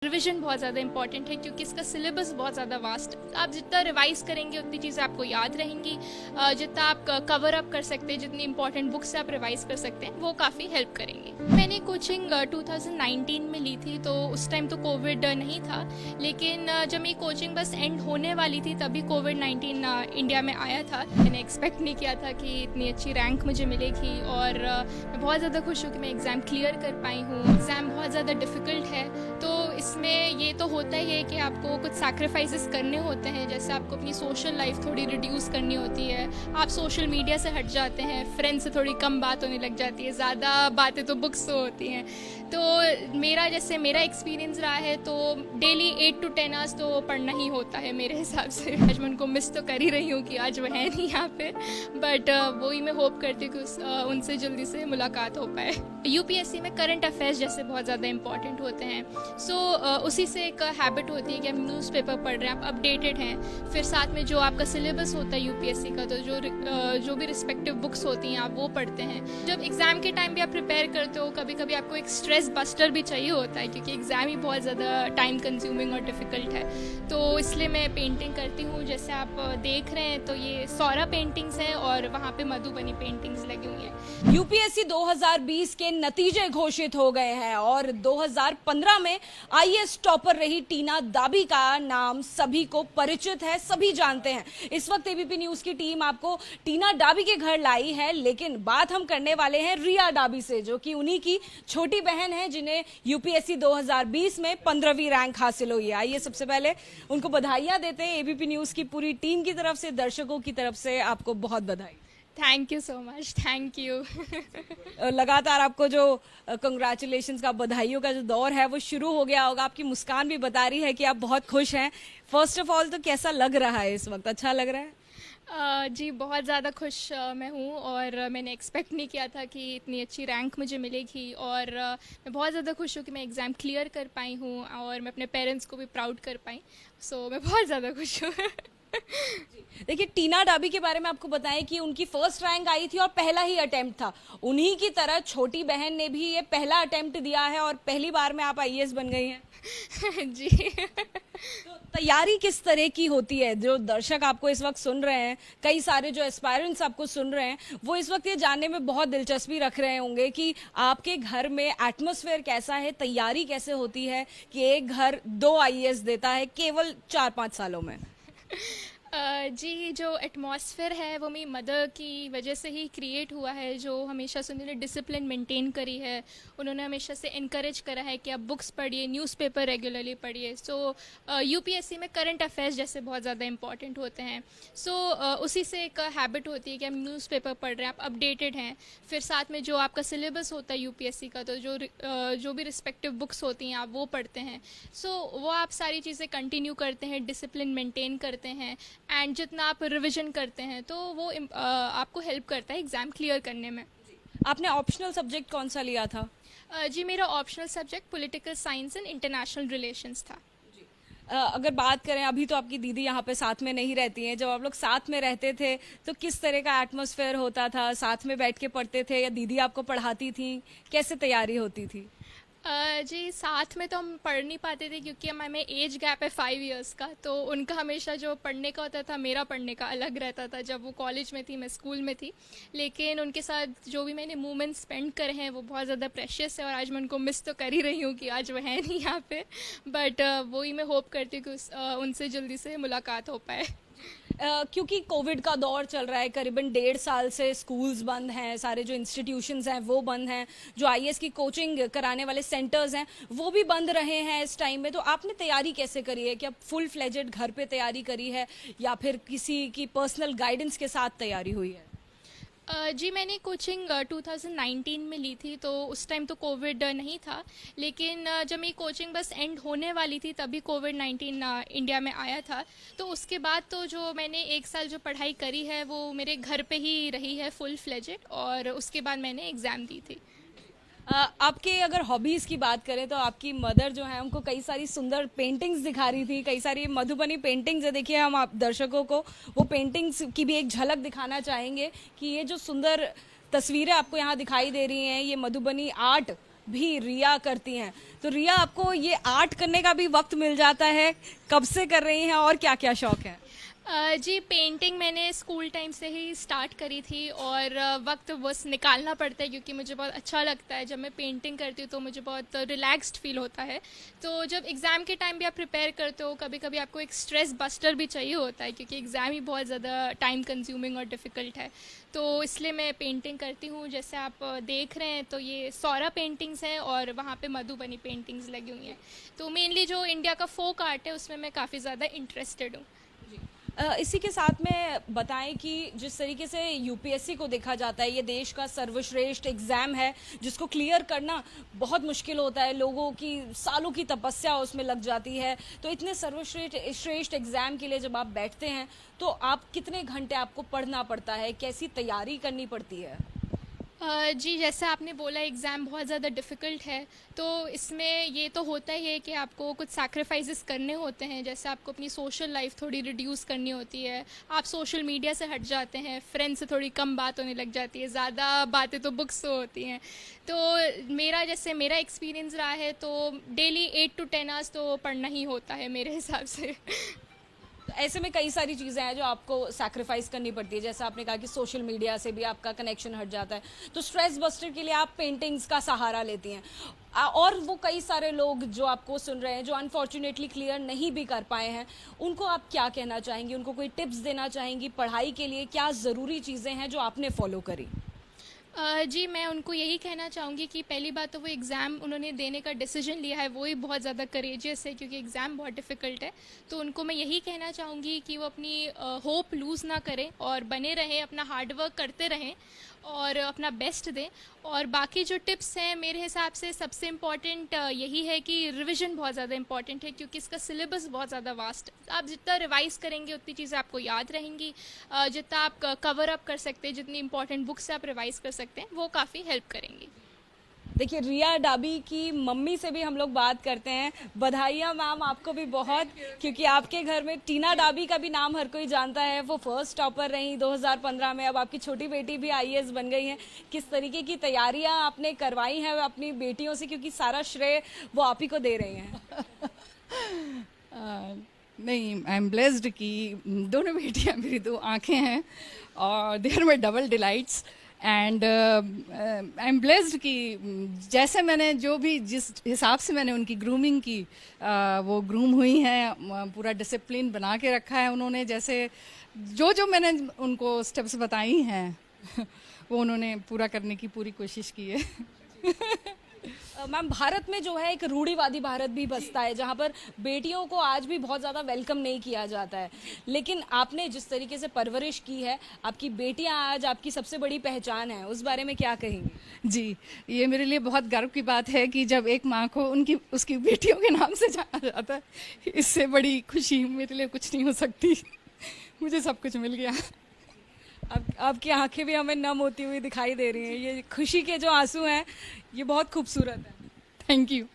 Revision बहुत ज़्यादा important है क्योंकि इसका सिलेबस बहुत ज़्यादा वास्ट है। आप जितना रिवाइज करेंगे उतनी चीज़ें आपको याद रहेंगी। जितना आप कवर अप कर सकते हैं, जितनी इंपॉर्टेंट बुक्स से आप रिवाइज कर सकते हैं, वो काफ़ी हेल्प करेंगे। मैंने कोचिंग 2019 में ली थी, तो उस टाइम तो कोविड नहीं था, लेकिन जब मेरी कोचिंग बस एंड होने वाली थी तभी कोविड-19 इंडिया में आया था। मैंने एक्सपेक्ट नहीं किया था कि इतनी अच्छी रैंक मुझे मिलेगी और मैं बहुत ज़्यादा खुश हूँ कि मैं एग्ज़ाम क्लियर कर पाई हूँ। एग्ज़ाम बहुत ज़्यादा डिफ़िकल्ट है, तो इसमें ये तो होता ही है कि आपको कुछ सैक्रिफाइसेस करने होते हैं। जैसे आपको अपनी सोशल लाइफ थोड़ी रिड्यूस करनी होती है, आप सोशल मीडिया से हट जाते हैं, फ्रेंड्स से थोड़ी कम बात होने लग जाती है, ज़्यादा बातें तो बुक्स से होती हैं। तो मेरा एक्सपीरियंस रहा है, तो डेली 8 to 10 आवर्स तो पढ़ना ही होता है मेरे हिसाब से। आज मैं उनको मिस तो कर ही रही हूँ कि आज वो है नहीं यहाँ पे, बट वही मैं होप करती हूँ कि उनसे जल्दी से मुलाकात हो पाए। यूपीएससी में करंट अफेयर्स जैसे बहुत ज़्यादा इंपॉर्टेंट होते हैं, सो उसी से एक हैबिट होती है कि आप न्यूज़पेपर पढ़ रहे हैं, आप अपडेटेड हैं। फिर साथ में जो आपका सिलेबस होता है यूपीएससी का, तो जो भी रिस्पेक्टिव बुक्स होती हैं आप वो पढ़ते हैं। जब एग्ज़ाम के टाइम भी आप प्रिपेयर करते हो, कभी कभी आपको एक स्ट्रेस बस्टर भी चाहिए होता है क्योंकि एग्ज़ाम ही बहुत ज़्यादा टाइम कंज्यूमिंग और डिफ़िकल्ट है। तो इसलिए मैं पेंटिंग करती हूँ। जैसे आप देख रहे हैं तो ये सौरा पेंटिंग्स हैं और वहाँ पे मधुबनी पेंटिंग्स लगी हुई हैं। यूपीएससी 2020 के नतीजे घोषित हो गए हैं और 2015 में आईएएस टॉपर रही टीना दाबी का नाम सभी को परिचित है, सभी जानते हैं। इस वक्त एबीपी न्यूज की टीम आपको टीना डाबी के घर लाई है, लेकिन बात हम करने वाले हैं रिया डाबी से, जो कि उन्हीं की छोटी बहन है जिन्हें यूपीएससी 2020 में 15वीं रैंक हासिल हुई है। आइए सबसे पहले उनको बधाइयां देते हैं। एबीपी न्यूज की पूरी टीम की तरफ से, दर्शकों की तरफ से आपको बहुत बधाई। Thank you so much, thank you. लगातार आपको जो कंग्रेचुलेशंस का, बधाइयों का जो दौर है वो शुरू हो गया होगा। आपकी मुस्कान भी बता रही है कि आप बहुत खुश हैं। फर्स्ट ऑफ ऑल तो कैसा लग रहा है इस वक्त, अच्छा लग रहा है? जी बहुत ज़्यादा खुश मैं हूँ और मैंने एक्सपेक्ट नहीं किया था कि इतनी अच्छी रैंक मुझे मिलेगी और मैं बहुत ज़्यादा खुश हूँ कि मैं एग्ज़ाम क्लियर कर पाई हूँ और मैं अपने पेरेंट्स को भी प्राउड कर पाई। सो मैं बहुत ज़्यादा खुश हूँ। देखिए, टीना डाबी के बारे में आपको बताएं कि उनकी फर्स्ट रैंक आई थी और पहला ही अटेम्प्ट था। उन्हीं की तरह छोटी बहन ने भी ये पहला अटेम्प्ट दिया है और पहली बार में आप आईएएस बन गई हैं। जी। तो तैयारी किस तरह की होती है? जो दर्शक आपको इस वक्त सुन रहे हैं, कई सारे जो एस्पायरेंट्स आपको सुन रहे हैं, वो इस वक्त ये जानने में बहुत दिलचस्पी रख रहे होंगे कि आपके घर में एटमॉस्फेयर कैसा है, तैयारी कैसे होती है कि एक घर 2 आईएएस देता है केवल 4-5 सालों में। जी, जो एटमॉस्फेयर है वो मेरी मदर की वजह से ही क्रिएट हुआ है, जो हमेशा से उन्होंने डिसिप्लिन मेंटेन करी है। उन्होंने हमेशा से इनकरेज करा है कि आप बुक्स पढ़िए, न्यूज़पेपर रेगुलरली पढ़िए। सो यूपीएससी में करंट अफेयर्स जैसे बहुत ज़्यादा इंपॉर्टेंट होते हैं, सो उसी से एक हैबिट होती है कि आप न्यूज़पेपर पढ़ रहे हैं, आप अपडेटेड हैं। फिर साथ में जो आपका सिलेबस होता है यूपीएससी का, तो जो भी रिस्पेक्टिव बुक्स होती हैं आप वो पढ़ते हैं। सो वो आप सारी चीज़ें कंटिन्यू करते हैं, डिसिप्लिन मेंटेन करते हैं एंड जितना आप रिवीजन करते हैं तो वो आपको हेल्प करता है एग्ज़ाम क्लियर करने में। आपने ऑप्शनल सब्जेक्ट कौन सा लिया था? जी, मेरा optional subject political science and international relations था। अगर बात करें, अभी तो आपकी दीदी यहाँ पे साथ में नहीं रहती हैं, जब आप लोग साथ में रहते थे तो किस तरह का एटमॉस्फेयर होता था? साथ में बैठ के पढ़ते थे या दीदी आपको पढ़ाती थी? कैसे तैयारी होती थी? जी, साथ में तो हम पढ़ नहीं पाते थे क्योंकि हमें एज गैप है 5 इयर्स का, तो उनका हमेशा जो पढ़ने का होता था, मेरा पढ़ने का अलग रहता था। जब वो कॉलेज में थी, मैं स्कूल में थी, लेकिन उनके साथ जो भी मैंने मोमेंट्स स्पेंड करे हैं वो बहुत ज़्यादा प्रेशियस है और आज मैं उनको मिस तो कर ही रही हूँ कि आज वो है नहीं यहाँ पे, बट वही मैं होप करती हूँ कि उनसे जल्दी से मुलाकात हो पाए। क्योंकि कोविड का दौर चल रहा है, करीबन 1.5 साल से स्कूल्स बंद हैं, सारे जो इंस्टीट्यूशंस हैं वो बंद हैं, जो आईएएस की कोचिंग कराने वाले सेंटर्स हैं वो भी बंद रहे हैं इस टाइम में। तो आपने तैयारी कैसे करी है? क्या फुल फ्लेजेड घर पे तैयारी करी है या फिर किसी की पर्सनल गाइडेंस के साथ तैयारी हुई है? जी, मैंने कोचिंग 2019 में ली थी, तो उस टाइम तो कोविड नहीं था, लेकिन जब मेरी कोचिंग बस एंड होने वाली थी तभी कोविड-19 इंडिया में आया था। तो उसके बाद तो जो मैंने 1 साल जो पढ़ाई करी है वो मेरे घर पे ही रही है फुल फ्लेजेड, और उसके बाद मैंने एग्ज़ाम दी थी। आपके अगर हॉबीज की बात करें तो आपकी मदर जो है उनको कई सारी सुंदर पेंटिंग्स दिखा रही थी, कई सारी मधुबनी पेंटिंग्स है। देखिए, हम आप दर्शकों को वो पेंटिंग्स की भी एक झलक दिखाना चाहेंगे कि ये जो सुंदर तस्वीरें आपको यहाँ दिखाई दे रही हैं, ये मधुबनी आर्ट भी रिया करती हैं। तो रिया, आपको ये आर्ट करने का भी वक्त मिल जाता है? कब से कर रही हैं और क्या क्या शौक है? जी, पेंटिंग मैंने स्कूल टाइम से ही स्टार्ट करी थी और वक्त बस निकालना पड़ता है क्योंकि मुझे बहुत अच्छा लगता है। जब मैं पेंटिंग करती हूँ तो मुझे बहुत रिलैक्स्ड फील होता है। तो जब एग्ज़ाम के टाइम भी आप प्रिपेयर करते हो, कभी कभी आपको एक स्ट्रेस बस्टर भी चाहिए होता है क्योंकि एग्ज़ाम ही बहुत ज़्यादा टाइम कंज्यूमिंग और डिफ़िकल्ट है। तो इसलिए मैं पेंटिंग करती हूँ। जैसे आप देख रहे हैं तो ये सौरा पेंटिंग्स हैं और वहाँ पे मधुबनी पेंटिंग्स लगी हुई हैं। तो मेनली जो इंडिया का फोक आर्ट है उसमें मैं काफ़ी ज़्यादा इंटरेस्टेड हूँ। इसी के साथ में बताएं कि जिस तरीके से यूपीएससी को देखा जाता है, ये देश का सर्वश्रेष्ठ एग्जाम है जिसको क्लियर करना बहुत मुश्किल होता है। लोगों की सालों की तपस्या उसमें लग जाती है। तो इतने सर्वश्रेष्ठ एग्जाम के लिए जब आप बैठते हैं तो आप कितने घंटे आपको पढ़ना पड़ता है, कैसी तैयारी करनी पड़ती है? जी, जैसे आपने बोला एग्ज़ाम बहुत ज़्यादा डिफ़िकल्ट है, तो इसमें ये तो होता ही है कि आपको कुछ सैक्रिफाइसेस करने होते हैं। जैसे आपको अपनी सोशल लाइफ थोड़ी रिड्यूस करनी होती है, आप सोशल मीडिया से हट जाते हैं, फ्रेंड्स से थोड़ी कम बात होने लग जाती है, ज़्यादा बातें तो बुक्स से होती हैं। तो मेरा एक्सपीरियंस रहा है तो डेली 8 to 10 आवर्स तो पढ़ना ही होता है मेरे हिसाब से। ऐसे में कई सारी चीज़ें हैं जो आपको सैक्रिफाइस करनी पड़ती है। जैसे आपने कहा कि सोशल मीडिया से भी आपका कनेक्शन हट जाता है, तो स्ट्रेस बस्टर के लिए आप पेंटिंग्स का सहारा लेती हैं। और वो कई सारे लोग जो आपको सुन रहे हैं जो अनफॉर्चुनेटली क्लियर नहीं भी कर पाए हैं, उनको आप क्या कहना चाहेंगी? उनको कोई टिप्स देना चाहेंगी पढ़ाई के लिए? क्या ज़रूरी चीज़ें हैं जो आपने फॉलो करी? जी, मैं उनको यही कहना चाहूँगी कि पहली बात तो वो एग्ज़ाम उन्होंने देने का डिसीजन लिया है वो ही बहुत ज़्यादा करेजियस है क्योंकि एग्ज़ाम बहुत डिफ़िकल्ट है। तो उनको मैं यही कहना चाहूँगी कि वो अपनी होप लूज़ ना करें और बने रहें, अपना हार्ड वर्क करते रहें और अपना बेस्ट दें। और बाकी जो टिप्स हैं मेरे हिसाब से सबसे इम्पॉर्टेंट यही है कि रिविज़न बहुत ज़्यादा इम्पॉर्टेंट है क्योंकि इसका सिलेबस बहुत ज़्यादा वास्ट है। आप जितना रिवाइज़ करेंगे उतनी चीज़ें आपको याद रहेंगी। जितना आप कवर अप कर सकते हैं, जितनी इंपॉर्टेंट बुक्स से आप रिवाइज़ कर सकते हैं, वो काफ़ी हेल्प करेंगी। देखिए, रिया डाबी की मम्मी से भी हम लोग बात करते हैं। बधाइयाँ मैम आपको भी बहुत, क्योंकि आपके घर में टीना डाबी का भी नाम हर कोई जानता है। वो फर्स्ट टॉपर रही 2015 में। अब आपकी छोटी बेटी भी आईएएस बन गई है। किस तरीके की तैयारियां आपने करवाई हैं अपनी बेटियों से, क्योंकि सारा श्रेय वो आप ही को दे रही हैं? नहीं, आई एम ब्लेस्ड कि दोनों बेटियां मेरी दो आंखें हैं और they are my double delights. And I am blessed कि जैसे मैंने जो भी जिस हिसाब से मैंने उनकी ग्रूमिंग की, वो ग्रूम हुई हैं, पूरा डिसिप्लिन बना के रखा है उन्होंने। जैसे जो जो मैंने उनको स्टेप्स बताई हैं वो उन्होंने पूरा करने की पूरी कोशिश की है। मैम, भारत में जो है एक रूढ़िवादी भारत भी बसता है जहां पर बेटियों को आज भी बहुत ज़्यादा वेलकम नहीं किया जाता है। लेकिन आपने जिस तरीके से परवरिश की है, आपकी बेटियां आज आपकी सबसे बड़ी पहचान है, उस बारे में क्या कहेंगी? जी, ये मेरे लिए बहुत गर्व की बात है कि जब एक माँ को उसकी बेटियों के नाम से जाना जाता है, इससे बड़ी खुशी मेरे लिए कुछ नहीं हो सकती। मुझे सब कुछ मिल गया। अब आपकी आंखें भी हमें नम होती हुई दिखाई दे रही हैं। ये खुशी के जो आंसू हैं, ये बहुत खूबसूरत है। Thank you.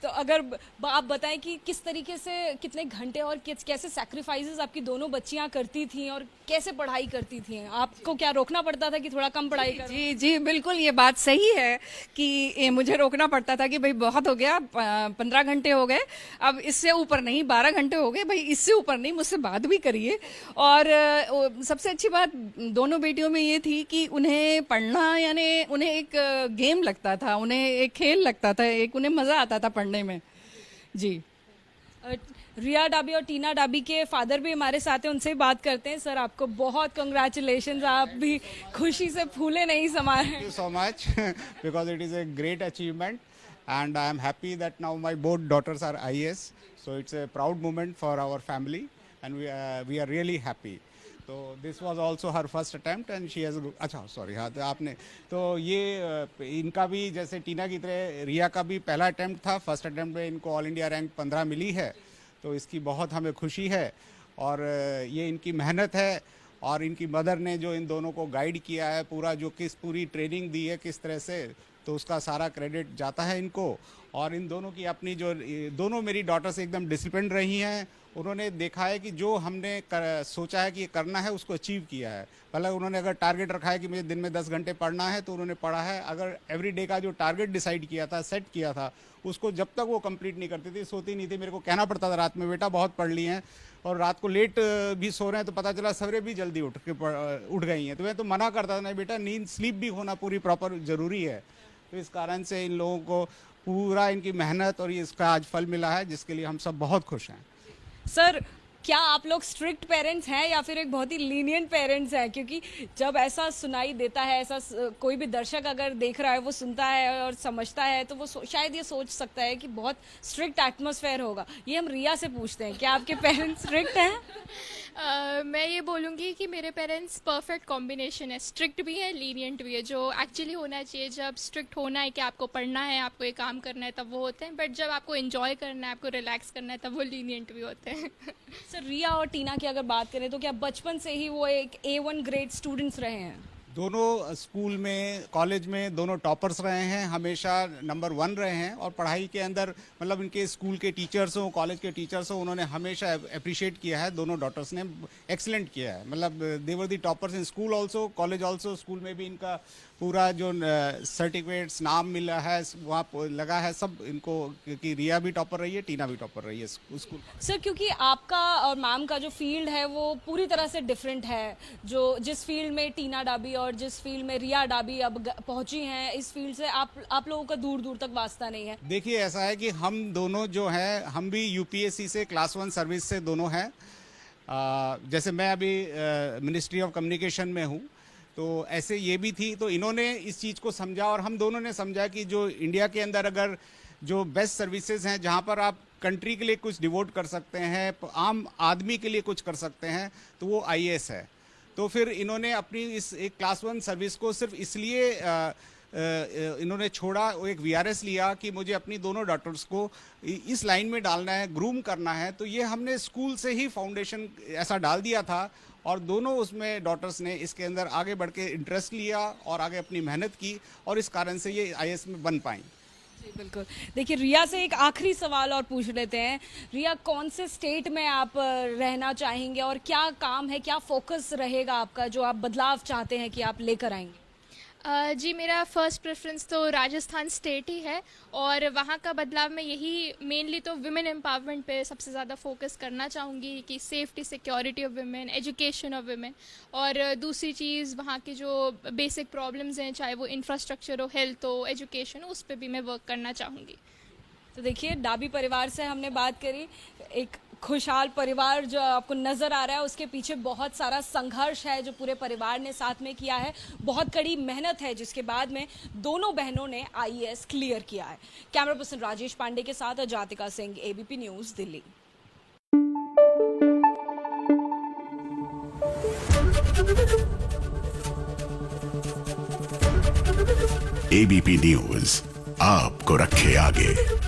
तो अगर आप बताएं कि किस तरीके से, कितने घंटे और कैसे सैक्रिफाइसेस आपकी दोनों बच्चियां करती थी और कैसे पढ़ाई करती थी? आपको क्या रोकना पड़ता था कि थोड़ा कम पढ़ाई करो? जी जी, बिल्कुल ये बात सही है कि मुझे रोकना पड़ता था कि भाई बहुत हो गया, 15 घंटे हो गए, अब इससे ऊपर नहीं, 12 घंटे हो गए, भाई इससे ऊपर नहीं, मुझसे बात भी करिए। और सबसे अच्छी बात दोनों बेटियों में ये थी कि उन्हें पढ़ना यानी उन्हें एक गेम लगता था, उन्हें एक खेल लगता था, एक उन्हें मज़ा आता था पढ़ने में। जी। रिया डाबी और टीना डाबी के फादर भी हमारे साथ हैं, उनसे ही बात करते हैं। सर, आपको बहुत कंग्रेचुलेशंस, आप भी खुशी से फूले नहीं समा रहे हैं। Thank you so much because it is a great achievement and I am happy that now my both daughters are IAS, so it's a proud moment for our family and we are really happy. तो this was also her first attempt and she has, अच्छा sorry, हाँ, तो आपने तो ये इनका भी जैसे टीना की तरह रिया का भी पहला अटैम्प्ट था। फर्स्ट अटैम्प्ट में इनको ऑल इंडिया रैंक 15 मिली है, तो इसकी बहुत हमें खुशी है। और ये इनकी मेहनत है और इनकी मदर ने जो इन दोनों को गाइड किया है, पूरी ट्रेनिंग दी है किस तरह से, तो उसका सारा क्रेडिट जाता है इनको। और इन दोनों की अपनी जो दोनों मेरी डॉटर्स एकदम डिसिप्लिन रही हैं। उन्होंने देखा है कि जो हमने सोचा है कि करना है उसको अचीव किया है। मतलब उन्होंने अगर टारगेट रखा है कि मुझे दिन में 10 घंटे पढ़ना है तो उन्होंने पढ़ा है। अगर एवरी डे का जो टारगेट डिसाइड किया था, सेट किया था, उसको जब तक वो कंप्लीट नहीं करती थी, सोती नहीं थी, मेरे को कहना पड़ता था रात में, बेटा बहुत पढ़ ली हैं और रात को लेट भी सो रहे हैं, तो पता चला सवेरे भी जल्दी उठ गई हैं। तो मैं तो मना करता था, नहीं बेटा, नींद स्लीप भी होना पूरी प्रॉपर ज़रूरी है। तो इस कारण से इन लोगों को पूरा इनकी मेहनत और इसका आज फल मिला है, जिसके लिए हम सब बहुत खुश हैं। सर, क्या आप लोग स्ट्रिक्ट पेरेंट्स हैं या फिर एक बहुत ही लीनियंट पेरेंट्स हैं? क्योंकि जब ऐसा सुनाई देता है, ऐसा कोई भी दर्शक अगर देख रहा है, वो सुनता है और समझता है, तो वो शायद ये सोच सकता है कि बहुत स्ट्रिक्ट एटमॉस्फेयर होगा। ये हम रिया से पूछते हैं, क्या आपके पेरेंट्स स्ट्रिक्ट हैं? मैं ये बोलूँगी कि मेरे पेरेंट्स परफेक्ट कॉम्बिनेशन है, स्ट्रिक्ट भी है, लीनियंट भी है, जो एक्चुअली होना चाहिए। जब स्ट्रिक्ट होना है कि आपको पढ़ना है, आपको ये काम करना है, तब वो होते हैं, बट जब आपको एंजॉय करना है, आपको रिलैक्स करना है, तब वो लीनियंट भी होते हैं। सर, रिया और टीना की अगर बात करें तो क्या बचपन से ही वो एक A1 ग्रेड स्टूडेंट्स रहे हैं? दोनों स्कूल में, कॉलेज में दोनों टॉपर्स रहे हैं, हमेशा नंबर 1 रहे हैं। और पढ़ाई के अंदर मतलब इनके स्कूल के टीचर्स हों, कॉलेज के टीचर्स हों, उन्होंने हमेशा अप्रिशिएट किया है। दोनों डॉटर्स ने एक्सीलेंट किया है। मतलब they were the toppers in school also, college also. School में भी इनका पूरा जो सर्टिफिकेट्स, नाम मिला है, वहाँ लगा है सब इनको, क्योंकि रिया भी टॉपर रही है, टीना भी टॉपर रही है स्कूल। सर, क्योंकि आपका और मैम का जो फील्ड है वो पूरी तरह से डिफरेंट है। जो जिस फील्ड में टीना डाबी और जिस फील्ड में रिया डाबी अब पहुंची हैं, इस फील्ड से आप लोगों का दूर दूर तक वास्ता नहीं है। देखिए, ऐसा है कि हम दोनों जो हैं, हम भी यूपीएससी से क्लास 1 सर्विस से दोनों हैं। जैसे मैं अभी मिनिस्ट्री ऑफ कम्युनिकेशन में हूँ, तो ऐसे ये भी थी। तो इन्होंने इस चीज़ को समझा और हम दोनों ने समझा कि जो इंडिया के अंदर अगर जो बेस्ट सर्विसेज हैं, जहाँ पर आप कंट्री के लिए कुछ डिवोट कर सकते हैं, आम आदमी के लिए कुछ कर सकते हैं, तो वो आईएएस है। तो फिर इन्होंने अपनी इस एक क्लास 1 सर्विस को सिर्फ इसलिए इन्होंने छोड़ा, वो एक वीआरएस लिया कि मुझे अपनी दोनों डॉटर्स को इस लाइन में डालना है, ग्रूम करना है। तो ये हमने स्कूल से ही फाउंडेशन ऐसा डाल दिया था और दोनों उसमें डॉटर्स ने इसके अंदर आगे बढ़ के इंटरेस्ट लिया और आगे अपनी मेहनत की और इस कारण से ये आईएएस में बन पाई। जी बिल्कुल। देखिए, रिया से एक आखिरी सवाल और पूछ लेते हैं। रिया, कौन से स्टेट में आप रहना चाहेंगे और क्या काम है, क्या फोकस रहेगा आपका जो आप बदलाव चाहते हैं कि आप लेकर आएंगे? जी, मेरा फर्स्ट प्रेफरेंस तो राजस्थान स्टेट ही है और वहाँ का बदलाव मैं यही मेनली तो वुमेन एम्पावरमेंट पे सबसे ज़्यादा फोकस करना चाहूँगी कि safety, security of women, education of women. और दूसरी चीज़, वहाँ की जो बेसिक प्रॉब्लम्स हैं, चाहे वो इंफ्रास्ट्रक्चर हो, हेल्थ हो, एजुकेशन हो, उस पर भी मैं वर्क करना चाहूँगी। तो देखिए, डाबी परिवार से हमने बात करी। एक खुशहाल परिवार जो आपको नजर आ रहा है, उसके पीछे बहुत सारा संघर्ष है जो पूरे परिवार ने साथ में किया है, बहुत कड़ी मेहनत है, जिसके बाद में दोनों बहनों ने आईएएस क्लियर किया है। कैमरा पर्सन राजेश पांडे के साथ Jatika Singh, ABP news, Delhi. ABP news आपको रखे आगे।